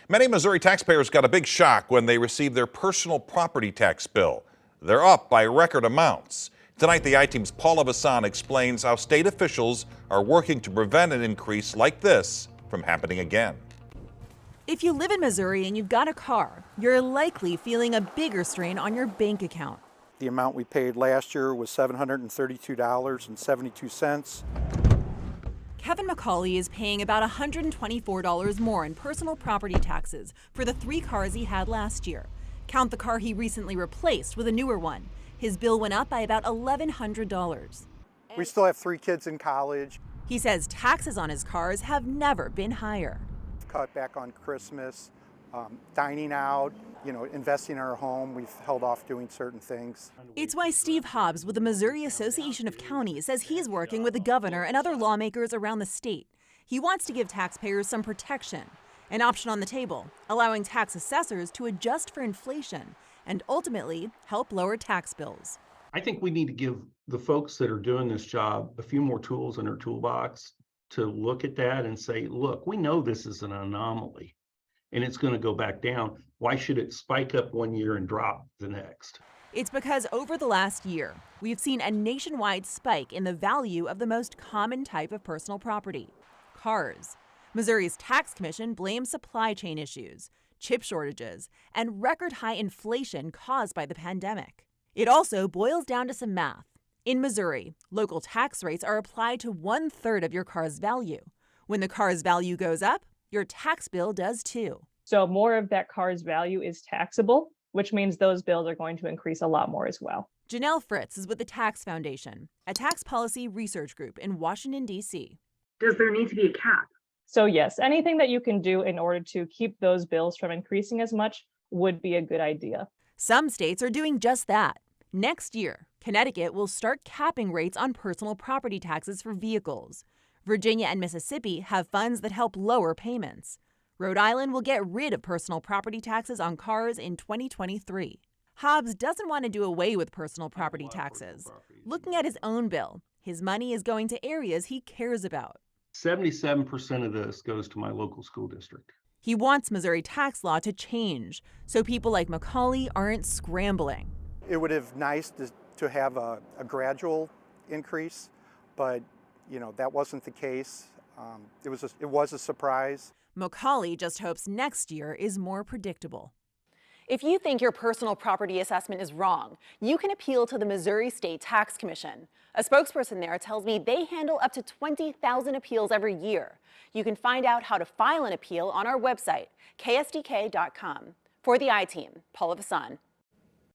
Many Missouri taxpayers got a big shock when they received their personal property tax bill. They're up by record amounts. Tonight, the I-Team's Paula Vassan explains how state officials are working to prevent an increase like this from happening again. If you live in Missouri and you've got a car, you're likely feeling a bigger strain on your bank account. The amount we paid last year was $732.72. Kevin McCauley is paying about $124 more in personal property taxes for the 3 cars he had last year. Count the car he recently replaced with a newer one. His bill went up by about $1,100. We still have 3 kids in college. He says taxes on his cars have never been higher. Cut back on Christmas, dining out, investing in our home. We've held off doing certain things. It's why Steve Hobbs with the Missouri Association of Counties says he's working with the governor and other lawmakers around the state. He wants to give taxpayers some protection, an option on the table, allowing tax assessors to adjust for inflation and ultimately help lower tax bills. I think we need to give the folks that are doing this job a few more tools in their toolbox to look at that and say, look, we know this is an anomaly and it's going to go back down. Why should it spike up one year and drop the next? It's because over the last year, we've seen a nationwide spike in the value of the most common type of personal property, cars. Missouri's tax commission blames supply chain issues, chip shortages, and record high inflation caused by the pandemic. It also boils down to some math. In Missouri, local tax rates are applied to 1/3 of your car's value. When the car's value goes up, your tax bill does too. So more of that car's value is taxable, which means those bills are going to increase a lot more as well. Janelle Fritz is with the Tax Foundation, a tax policy research group in Washington, D.C. Does there need to be a cap? So yes, anything that you can do in order to keep those bills from increasing as much would be a good idea. Some states are doing just that. Next year, Connecticut will start capping rates on personal property taxes for vehicles. Virginia and Mississippi have funds that help lower payments. Rhode Island will get rid of personal property taxes on cars in 2023. Hobbs doesn't want to do away with personal property taxes. Looking at his own bill, his money is going to areas he cares about. 77% of this goes to my local school district. He wants Missouri tax law to change so people like McCauley aren't scrambling. It would have been nice to have a gradual increase, but that wasn't the case. It was a surprise. McCauley just hopes next year is more predictable. If you think your personal property assessment is wrong, you can appeal to the Missouri State Tax Commission. A spokesperson there tells me they handle up to 20,000 appeals every year. You can find out how to file an appeal on our website, ksdk.com. For the I-Team, Paula Vassan.